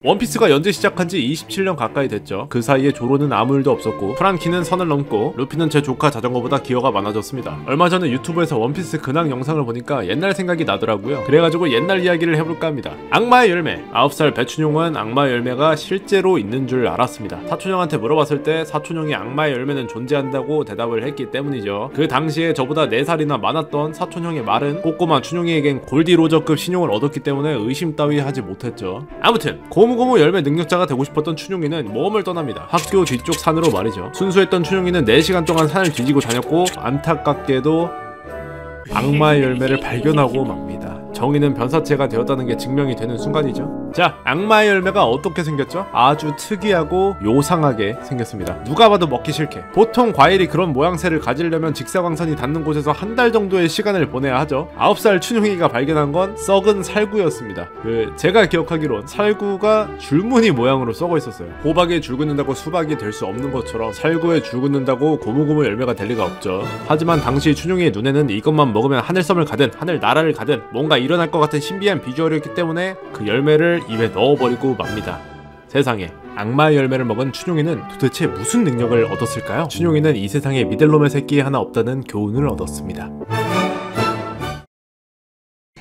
원피스가 연재 시작한 지 27년 가까이 됐죠. 그 사이에 조로는 아무 일도 없었고 프랑키는 선을 넘고 루피는 제 조카 자전거보다 기어가 많아졌습니다. 얼마 전에 유튜브에서 원피스 근황 영상을 보니까 옛날 생각이 나더라고요. 그래가지고 옛날 이야기를 해볼까 합니다. 악마의 열매. 9살 배춘용은 악마의 열매가 실제로 있는 줄 알았습니다. 사촌형한테 물어봤을 때 사촌형이 악마의 열매는 존재한다고 대답을 했기 때문이죠. 그 당시에 저보다 4살이나 많았던 사촌형의 말은 꼬꼬마 춘용이에겐 골디로저급 신용을 얻었기 때문에 의심 따위 하지 못했죠. 아무튼 고무고무 열매 능력자가 되고 싶었던 춘용이는 모험을 떠납니다. 학교 뒤쪽 산으로 말이죠. 순수했던 춘용이는 4시간 동안 산을 뒤지고 다녔고 안타깝게도 악마의 열매를 발견하고 맙니다. 정의는 변사체가 되었다는 게 증명이 되는 순간이죠. 자, 악마의 열매가 어떻게 생겼죠? 아주 특이하고 요상하게 생겼습니다. 누가 봐도 먹기 싫게. 보통 과일이 그런 모양새를 가지려면 직사광선이 닿는 곳에서 한 달 정도의 시간을 보내야 하죠. 9살 춘용이가 발견한 건 썩은 살구였습니다. 제가 기억하기론 살구가 줄무늬 모양으로 썩어 있었어요. 호박에 줄 긋는다고 수박이 될 수 없는 것처럼 살구에 줄 긋는다고 고무고무 열매가 될 리가 없죠. 하지만 당시 춘용이의 눈에는 이것만 먹으면 하늘섬을 가든 하늘 나라를 가든 뭔가 일어날 것 같은 신비한 비주얼이었기 때문에 그 열매를 입에 넣어버리고 맙니다. 세상에, 악마의 열매를 먹은 춘용이는 도대체 무슨 능력을 얻었을까요? 춘용이는 이 세상에 믿을 놈의 새끼 하나 없다는 교훈을 얻었습니다.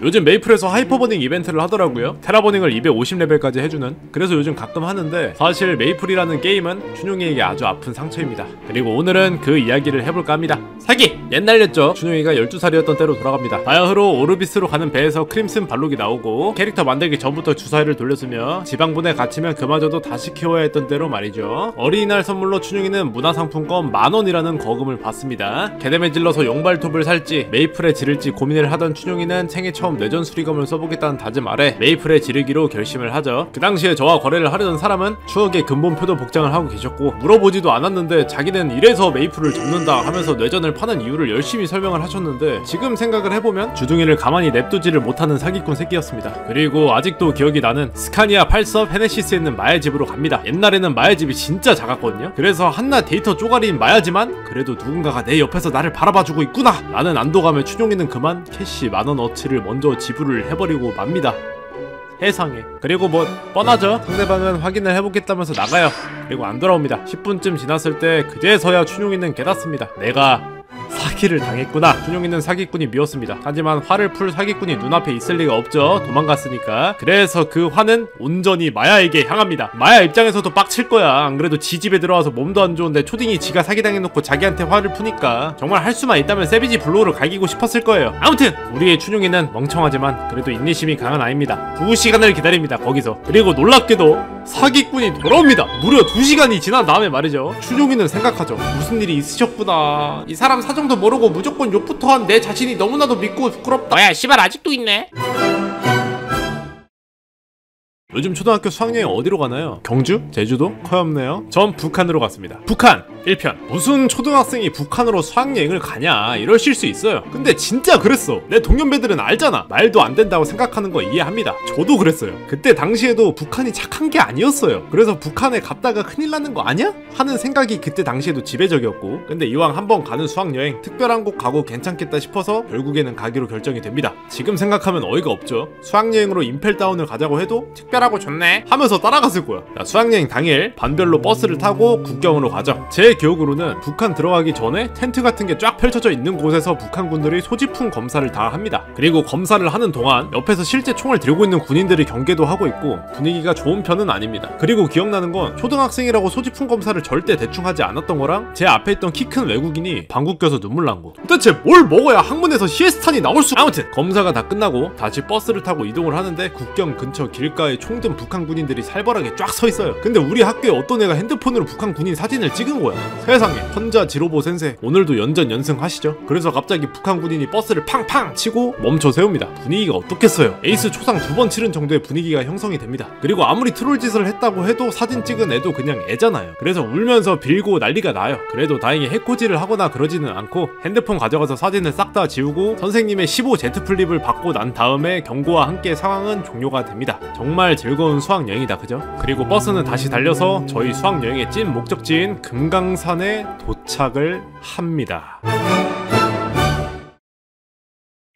요즘 메이플에서 하이퍼버닝 이벤트를 하더라고요. 테라버닝을 250레벨까지 해주는. 그래서 요즘 가끔 하는데 사실 메이플이라는 게임은 춘용이에게 아주 아픈 상처입니다. 그리고 오늘은 그 이야기를 해볼까 합니다. 사기! 옛날였죠. 춘용이가 12살이었던 때로 돌아갑니다. 바야흐로 오르비스로 가는 배에서 크림슨 발록이 나오고 캐릭터 만들기 전부터 주사위를 돌렸으며 지방분에 갇히면 그마저도 다시 키워야 했던 때로 말이죠. 어린이날 선물로 춘용이는 문화상품권 10,000원이라는 거금을 받습니다. 개뎀에 질러서 용발톱을 살지 메이플에 지를지 고민을 하던 춘용이는 생애 처음 뇌전 수리검을 써보겠다는 다짐 아래 메이플에 지르기로 결심을 하죠. 그 당시에 저와 거래를 하려던 사람은 추억의 근본표도 복장을 하고 계셨고 물어보지도 않았는데 자기는 이래서 메이플을 접는다 하면서 뇌전을 파는 이유를 열심히 설명을 하셨는데 지금 생각을 해보면 주둥이를 가만히 냅두지를 못하는 사기꾼 새끼였습니다. 그리고 아직도 기억이 나는 스카니아 8섭 헤네시스에 있는 마야 집으로 갑니다. 옛날에는 마야 집이 진짜 작았거든요. 그래서 한낱 데이터 쪼가리인 마야지만 그래도 누군가가 내 옆에서 나를 바라봐주고 있구나 라는 안도감에 춘용이는 그만 캐시 10,000원어치를 먼저 지불을 해버리고 맙니다. 세상에. 그리고 뭐 뻔하죠. 상대방은 확인을 해보겠다면서 나가요. 그리고 안 돌아옵니다. 10분쯤 지났을 때 그제서야 춘용이는 깨닫습니다. 내가 사기를 당했구나. 춘용이는 사기꾼이 미웠습니다. 하지만 화를 풀 사기꾼이 눈앞에 있을 리가 없죠. 도망갔으니까. 그래서 그 화는 온전히 마야에게 향합니다. 마야 입장에서도 빡칠 거야. 안 그래도 지 집에 들어와서 몸도 안 좋은데 초딩이 지가 사기당해놓고 자기한테 화를 푸니까 정말 할 수만 있다면 세비지 블로우를 갈기고 싶었을 거예요. 아무튼 우리의 춘용이는 멍청하지만 그래도 인내심이 강한 아이입니다. 2시간을 기다립니다. 거기서. 그리고 놀랍게도 사기꾼이 돌아옵니다. 무려 2시간이 지난 다음에 말이죠. 춘용이는 생각하죠. 무슨 일이 있으셨구나. 이 사람 사정도 모르고 무조건 욕부터 한 내 자신이 너무나도 믿고 부끄럽다. 뭐야 씨발 아직도 있네. 요즘 초등학교 수학여행 어디로 가나요? 경주? 제주도? 커엽네요. 전 북한으로 갔습니다. 북한 1편. 무슨 초등학생이 북한으로 수학여행을 가냐 이러실 수 있어요. 근데 진짜 그랬어. 내 동년배들은 알잖아. 말도 안 된다고 생각하는 거 이해합니다. 저도 그랬어요. 그때 당시에도 북한이 착한 게 아니었어요. 그래서 북한에 갔다가 큰일 나는 거 아니야? 하는 생각이 그때 당시에도 지배적이었고 근데 이왕 한번 가는 수학여행 특별한 곳 가고 괜찮겠다 싶어서 결국에는 가기로 결정이 됩니다. 지금 생각하면 어이가 없죠. 수학여행으로 임펠다운을 가자고 해도 특별하고 좋네 하면서 따라갔을 거야. 자, 수학여행 당일 반별로 버스를 타고 국경으로 가죠. 제 기억으로는 북한 들어가기 전에 텐트 같은 게 쫙 펼쳐져 있는 곳에서 북한군들이 소지품 검사를 다 합니다. 그리고 검사를 하는 동안 옆에서 실제 총을 들고 있는 군인들이 경계도 하고 있고 분위기가 좋은 편은 아닙니다. 그리고 기억나는 건 초등학생이라고 소지품 검사를 절대 대충 하지 않았던 거랑 제 앞에 있던 키 큰 외국인이 방구 껴서 눈물 난 거. 도대체 뭘 먹어야 학문에서 시에스탄이 나올 수. 아무튼 검사가 다 끝나고 다시 버스를 타고 이동을 하는데 국경 근처 길가에 총 든 북한 군인들이 살벌하게 쫙 서 있어요. 근데 우리 학교에 어떤 애가 핸드폰으로 북한 군인 사진을 찍은 거야. 세상에. 혼자 지로보 센세 오늘도 연전 연승하시죠. 그래서 갑자기 북한 군인이 버스를 팡팡 치고 멈춰 세웁니다. 분위기가 어떻겠어요. 에이스 초상 2번 치른 정도의 분위기가 형성이 됩니다. 그리고 아무리 트롤 짓을 했다고 해도 사진 찍은 애도 그냥 애잖아요. 그래서 울면서 빌고 난리가 나요. 그래도 다행히 해코지를 하거나 그러지는 않고 핸드폰 가져가서 사진을 싹 다 지우고 선생님의 15Z 플립을 받고 난 다음에 경고와 함께 상황은 종료가 됩니다. 정말 즐거운 수학여행이다 그죠? 그리고 버스는 다시 달려서 저희 수학여행의 찐 목적지인 금강산에 도착을 합니다.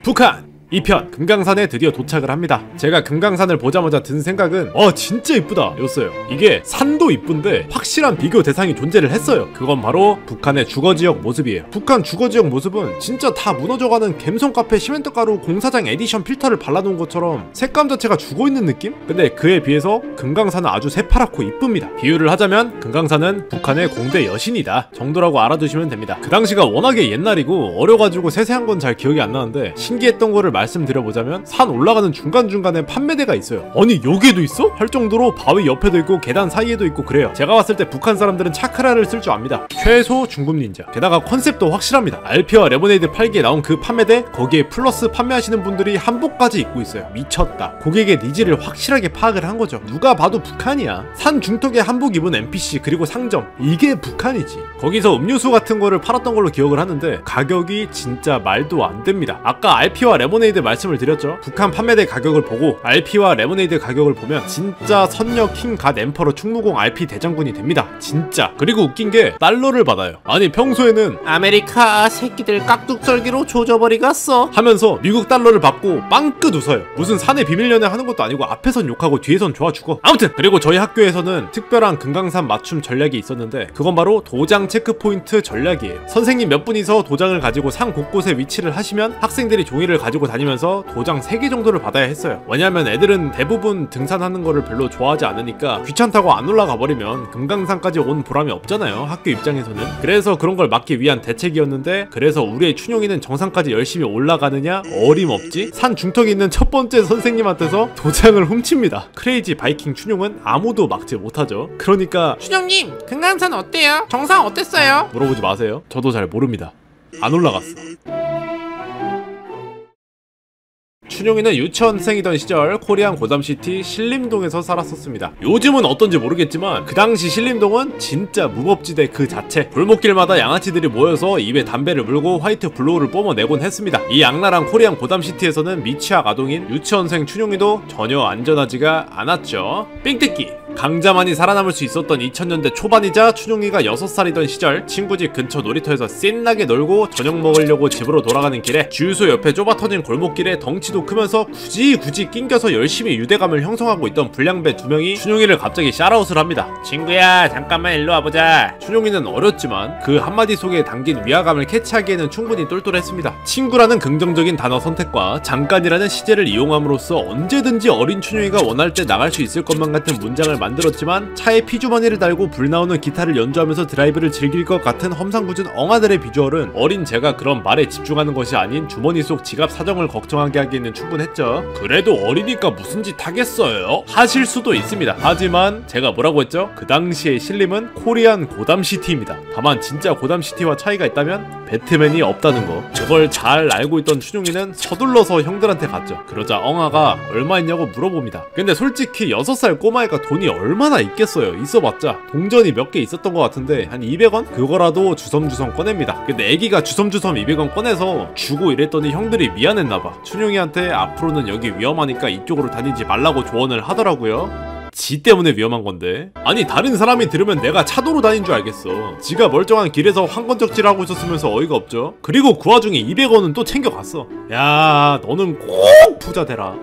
북한! 2편 금강산에 드디어 도착을 합니다. 제가 금강산을 보자마자 든 생각은 진짜 이쁘다 였어요. 이게 산도 이쁜데 확실한 비교 대상이 존재를 했어요. 그건 바로 북한의 주거지역 모습이에요. 북한 주거지역 모습은 진짜 다 무너져가는 갬성 카페 시멘트가루 공사장 에디션 필터를 발라놓은 것처럼 색감 자체가 죽어있는 느낌? 근데 그에 비해서 금강산은 아주 새파랗고 이쁩니다. 비유를 하자면 금강산은 북한의 공대 여신이다 정도라고 알아두시면 됩니다. 그 당시가 워낙에 옛날이고 어려가지고 세세한 건 잘 기억이 안 나는데 신기했던 거를 말씀드려보자면 산 올라가는 중간중간에 판매대가 있어요. 아니 여기에도 있어? 할 정도로 바위 옆에도 있고 계단 사이에도 있고 그래요. 제가 봤을 때 북한 사람들은 차크라를 쓸 줄 압니다. 최소 중급 닌자. 게다가 컨셉도 확실합니다. 알피와 레모네이드 팔기에 나온 그 판매대 거기에 플러스 판매하시는 분들이 한복까지 입고 있어요. 미쳤다. 고객의 니즈를 확실하게 파악을 한 거죠. 누가 봐도 북한이야. 산 중턱에 한복 입은 NPC 그리고 상점 이게 북한이지. 거기서 음료수 같은 거를 팔았던 걸로 기억을 하는데 가격이 진짜 말도 안 됩니다. 아까 RP와 레모네이드 말씀을 드렸죠. 북한 판매대 가격을 보고 RP와 레모네이드 가격을 보면 진짜 선녀 킹 갓 엠퍼러 충무공 RP 대장군이 됩니다. 진짜. 그리고 웃긴 게 달러를 받아요. 아니 평소에는 아메리카 새끼들 깍둑썰기로 조져버리겠어 하면서 미국 달러를 받고 빵긋 웃어요. 무슨 사내 비밀 연애 하는 것도 아니고 앞에선 욕하고 뒤에선 좋아 죽어. 아무튼 그리고 저희 학교에서는 특별한 금강산 맞춤 전략이 있었는데 그건 바로 도장 체크포인트 전략이에요. 선생님 몇 분이서 도장을 가지고 산 곳곳에 위치를 하시면 학생들이 종이를 가지고 다니면서 도장 3개 정도를 받아야 했어요. 왜냐면 애들은 대부분 등산하는 거를 별로 좋아하지 않으니까 귀찮다고 안 올라가 버리면 금강산까지 온 보람이 없잖아요. 학교 입장에서는. 그래서 그런 걸 막기 위한 대책이었는데 그래서 우리의 춘용이는 정상까지 열심히 올라가느냐? 어림없지? 산 중턱에 있는 첫 번째 선생님한테서 도장을 훔칩니다. 크레이지 바이킹 춘용은 아무도 막지 못하죠. 그러니까 춘용님 금강산 어때요? 정상 어땠어요? 물어보지 마세요. 저도 잘 모릅니다. 안 올라갔어. 춘용이는 유치원생이던 시절 코리안 고담시티 신림동에서 살았었습니다. 요즘은 어떤지 모르겠지만 그 당시 신림동은 진짜 무법지대 그 자체. 골목길마다 양아치들이 모여서 입에 담배를 물고 화이트 블로우를 뿜어내곤 했습니다. 이 악랄한 코리안 고담시티에서는 미취학 아동인 유치원생 춘용이도 전혀 안전하지가 않았죠. 삥뜯기! 강자만이 살아남을 수 있었던 2000년대 초반이자 춘용이가 6살이던 시절 친구 집 근처 놀이터에서 신나게 놀고 저녁 먹으려고 집으로 돌아가는 길에 주유소 옆에 좁아터진 골목길에 덩치도 크면서 굳이 낑겨서 열심히 유대감을 형성하고 있던 불량배 2명이 춘용이를 갑자기 샤라웃을 합니다. 친구야 잠깐만 일로 와보자. 춘용이는 어렸지만 그 한마디 속에 담긴 위화감을 캐치하기에는 충분히 똘똘했습니다. 친구라는 긍정적인 단어 선택과 잠깐이라는 시제를 이용함으로써 언제든지 어린 춘용이가 원할 때 나갈 수 있을 것만 같은 문장을 만들었지만 차에 피주머니를 달고 불 나오는 기타를 연주하면서 드라이브를 즐길 것 같은 험상궂은 엉아들의 비주얼은 어린 제가 그런 말에 집중하는 것이 아닌 주머니 속 지갑 사정을 걱정하게 하기에는 충분했죠. 그래도 어리니까 무슨 짓 하겠어요? 하실 수도 있습니다. 하지만 제가 뭐라고 했죠? 그 당시의 신림은 코리안 고담시티입니다. 다만 진짜 고담시티와 차이가 있다면 배트맨이 없다는 거. 그걸 잘 알고 있던 춘용이는 서둘러서 형들한테 갔죠. 그러자 엉아가 얼마 있냐고 물어봅니다. 근데 솔직히 6살 꼬마애가 돈이 얼마나 있겠어요. 있어봤자 동전이 몇 개 있었던 것 같은데 한 200원? 그거라도 주섬주섬 꺼냅니다. 근데 애기가 주섬주섬 200원 꺼내서 주고 이랬더니 형들이 미안했나봐. 춘용이한테 앞으로는 여기 위험하니까 이쪽으로 다니지 말라고 조언을 하더라고요. 지 때문에 위험한 건데. 아니 다른 사람이 들으면 내가 차도로 다닌 줄 알겠어. 지가 멀쩡한 길에서 황건적질하고 있었으면서 어이가 없죠. 그리고 그 와중에 200원은 또 챙겨갔어. 야 너는 꼭 부자 되라.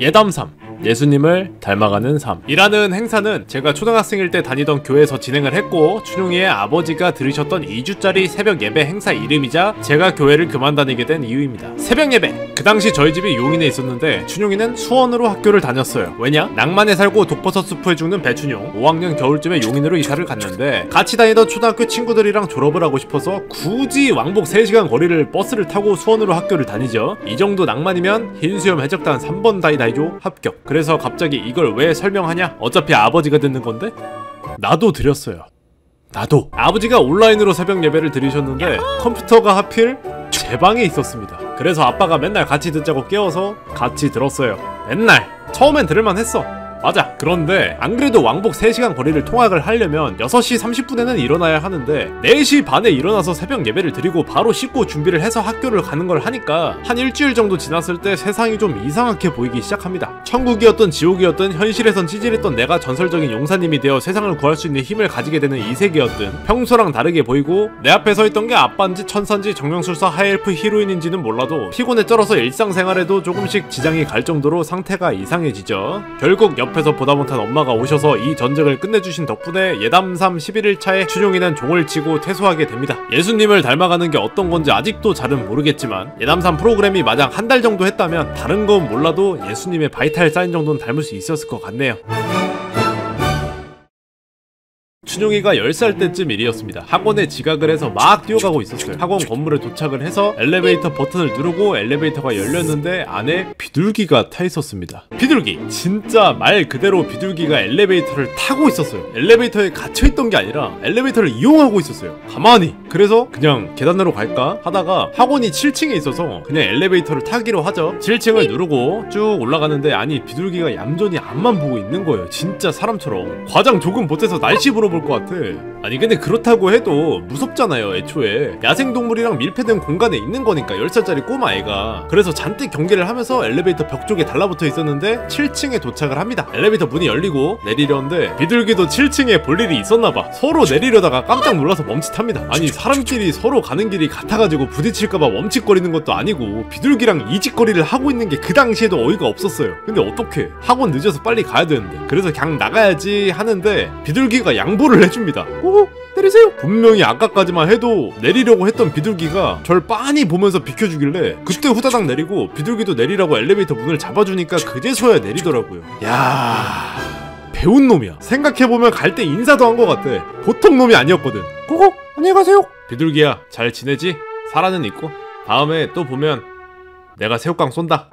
예담삼, 예수님을 닮아가는 삶 이라는 행사는 제가 초등학생일 때 다니던 교회에서 진행을 했고 춘용이의 아버지가 들으셨던 2주짜리 새벽 예배 행사 이름이자 제가 교회를 그만 다니게 된 이유입니다. 새벽 예배! 그 당시 저희 집이 용인에 있었는데 춘용이는 수원으로 학교를 다녔어요. 왜냐? 낭만에 살고 독버섯 수프에 죽는 배춘용 5학년 겨울쯤에 용인으로 이사를 갔는데 같이 다니던 초등학교 친구들이랑 졸업을 하고 싶어서 굳이 왕복 3시간 거리를 버스를 타고 수원으로 학교를 다니죠. 이 정도 낭만이면 흰수염 해적단 3번 다이다이조 합격. 그래서 갑자기 이걸 왜 설명하냐? 어차피 아버지가 듣는 건데? 나도 드렸어요. 나도. 아버지가 온라인으로 새벽 예배를 드리셨는데 컴퓨터가 하필 제 방에 있었습니다. 그래서 아빠가 맨날 같이 듣자고 깨워서 같이 들었어요. 맨날. 처음엔 들을만 했어. 맞아. 그런데 안 그래도 왕복 3시간 거리를 통학을 하려면 6시 30분에는 일어나야 하는데 4시 반에 일어나서 새벽 예배를 드리고 바로 씻고 준비를 해서 학교를 가는 걸 하니까 한 일주일 정도 지났을 때 세상이 좀 이상하게 보이기 시작합니다. 천국이었든 지옥이었든 현실에선 찌질했던 내가 전설적인 용사님이 되어 세상을 구할 수 있는 힘을 가지게 되는 이 세계였든 평소랑 다르게 보이고 내 앞에 서 있던 게 아빠인지 천사인지 정령술사 하이엘프 히로인인지는 몰라도 피곤에 쩔어서 일상생활에도 조금씩 지장이 갈 정도로 상태가 이상해지죠. 결국 옆에서 보다 못한 엄마가 오셔서 이 전쟁을 끝내주신 덕분에 예담삼 11일차에 춘용이는 종을 치고 퇴소하게 됩니다. 예수님을 닮아가는 게 어떤 건지 아직도 잘은 모르겠지만 예담삼 프로그램이 마냥 한 달 정도 했다면 다른 건 몰라도 예수님의 바이탈 사인 정도는 닮을 수 있었을 것 같네요. 춘용이가 10살 때쯤 일이었습니다. 학원에 지각을 해서 막 뛰어가고 있었어요. 학원 건물에 도착을 해서 엘리베이터 버튼을 누르고 엘리베이터가 열렸는데 안에 비둘기가 타 있었습니다. 비둘기! 진짜 말 그대로 비둘기가 엘리베이터를 타고 있었어요. 엘리베이터에 갇혀있던 게 아니라 엘리베이터를 이용하고 있었어요. 가만히! 그래서 그냥 계단으로 갈까 하다가 학원이 7층에 있어서 그냥 엘리베이터를 타기로 하죠. 7층을 누르고 쭉 올라가는데 아니 비둘기가 얌전히 앞만 보고 있는 거예요. 진짜 사람처럼. 과장 조금 보태서 날씨 물어볼 것 같아. 아니 근데 그렇다고 해도 무섭잖아요. 애초에 야생동물이랑 밀폐된 공간에 있는 거니까 10살짜리 꼬마 애가. 그래서 잔뜩 경계를 하면서 엘리베이터 벽 쪽에 달라붙어 있었는데 7층에 도착을 합니다. 엘리베이터 문이 열리고 내리려는데 비둘기도 7층에 볼 일이 있었나봐. 서로 내리려다가 깜짝 놀라서 멈칫합니다. 아니 사람끼리 서로 가는 길이 같아가지고 부딪힐까봐 멈칫거리는 것도 아니고 비둘기랑 이직거리를 하고 있는 게 그 당시에도 어이가 없었어요. 근데 어떡해, 학원 늦어서 빨리 가야 되는데. 그래서 그냥 나가야지 하는데 비둘기가 양보를 해줍니다. 오, 내리세요. 분명히 아까까지만 해도 내리려고 했던 비둘기가 절 빤히 보면서 비켜주길래 그때 후다닥 내리고 비둘기도 내리라고 엘리베이터 문을 잡아주니까 그제서야 내리더라고요. 야, 배운 놈이야. 생각해보면 갈 때 인사도 한 것 같아. 보통 놈이 아니었거든. 고고, 안녕히 가세요. 비둘기야, 잘 지내지? 살아는 있고 다음에 또 보면 내가 새우깡 쏜다.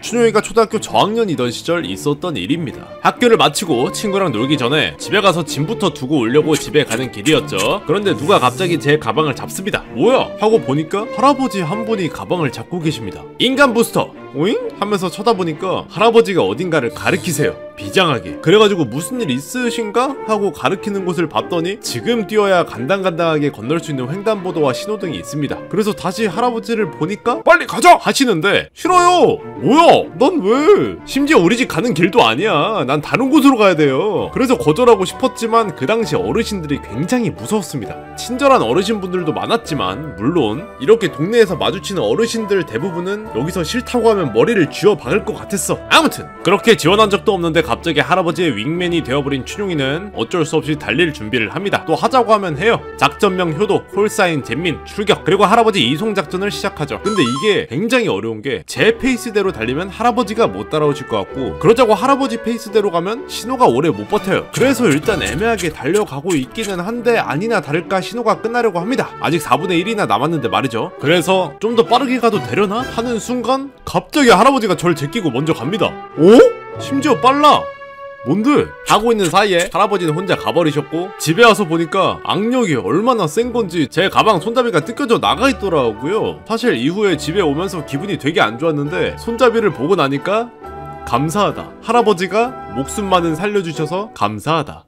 춘용이가 초등학교 저학년이던 시절 있었던 일입니다. 학교를 마치고 친구랑 놀기 전에 집에 가서 짐부터 두고 오려고 집에 가는 길이었죠. 그런데 누가 갑자기 제 가방을 잡습니다. 뭐야? 하고 보니까 할아버지 한 분이 가방을 잡고 계십니다. 인간 부스터! 오잉? 하면서 쳐다보니까 할아버지가 어딘가를 가리키세요. 비장하게. 그래가지고 무슨 일 있으신가? 하고 가리키는 곳을 봤더니 지금 뛰어야 간당간당하게 건널 수 있는 횡단보도와 신호등이 있습니다. 그래서 다시 할아버지를 보니까 빨리 가자! 하시는데 싫어요! 뭐야? 넌 왜? 심지어 우리 집 가는 길도 아니야. 난 다른 곳으로 가야 돼요. 그래서 거절하고 싶었지만 그 당시 어르신들이 굉장히 무서웠습니다. 친절한 어르신분들도 많았지만 물론 이렇게 동네에서 마주치는 어르신들 대부분은 여기서 싫다고 하면 머리를 쥐어 박을 것 같았어. 아무튼 그렇게 지원한 적도 없는데 갑자기 할아버지의 윙맨이 되어버린 춘용이는 어쩔 수 없이 달릴 준비를 합니다. 또 하자고 하면 해요. 작전명 효도, 콜사인 잼민, 출격, 그리고 할아버지 이송작전을 시작하죠. 근데 이게 굉장히 어려운 게 제 페이스대로 달리면 할아버지가 못 따라오실 것 같고 그러자고 할아버지 페이스대로 가면 신호가 오래 못 버텨요. 그래서 일단 애매하게 달려가고 있기는 한데 아니나 다를까 신호가 끝나려고 합니다. 아직 4분의 1이나 남았는데 말이죠. 그래서 좀 더 빠르게 가도 되려나? 하는 순간 갑자기 할아버지가 절 제끼고 먼저 갑니다. 오? 심지어 빨라! 뭔데? 하고 있는 사이에 할아버지는 혼자 가버리셨고 집에 와서 보니까 악력이 얼마나 센 건지 제 가방 손잡이가 뜯겨져 나가 있더라고요. 사실 이후에 집에 오면서 기분이 되게 안 좋았는데 손잡이를 보고 나니까 감사하다. 할아버지가 목숨만은 살려주셔서 감사하다.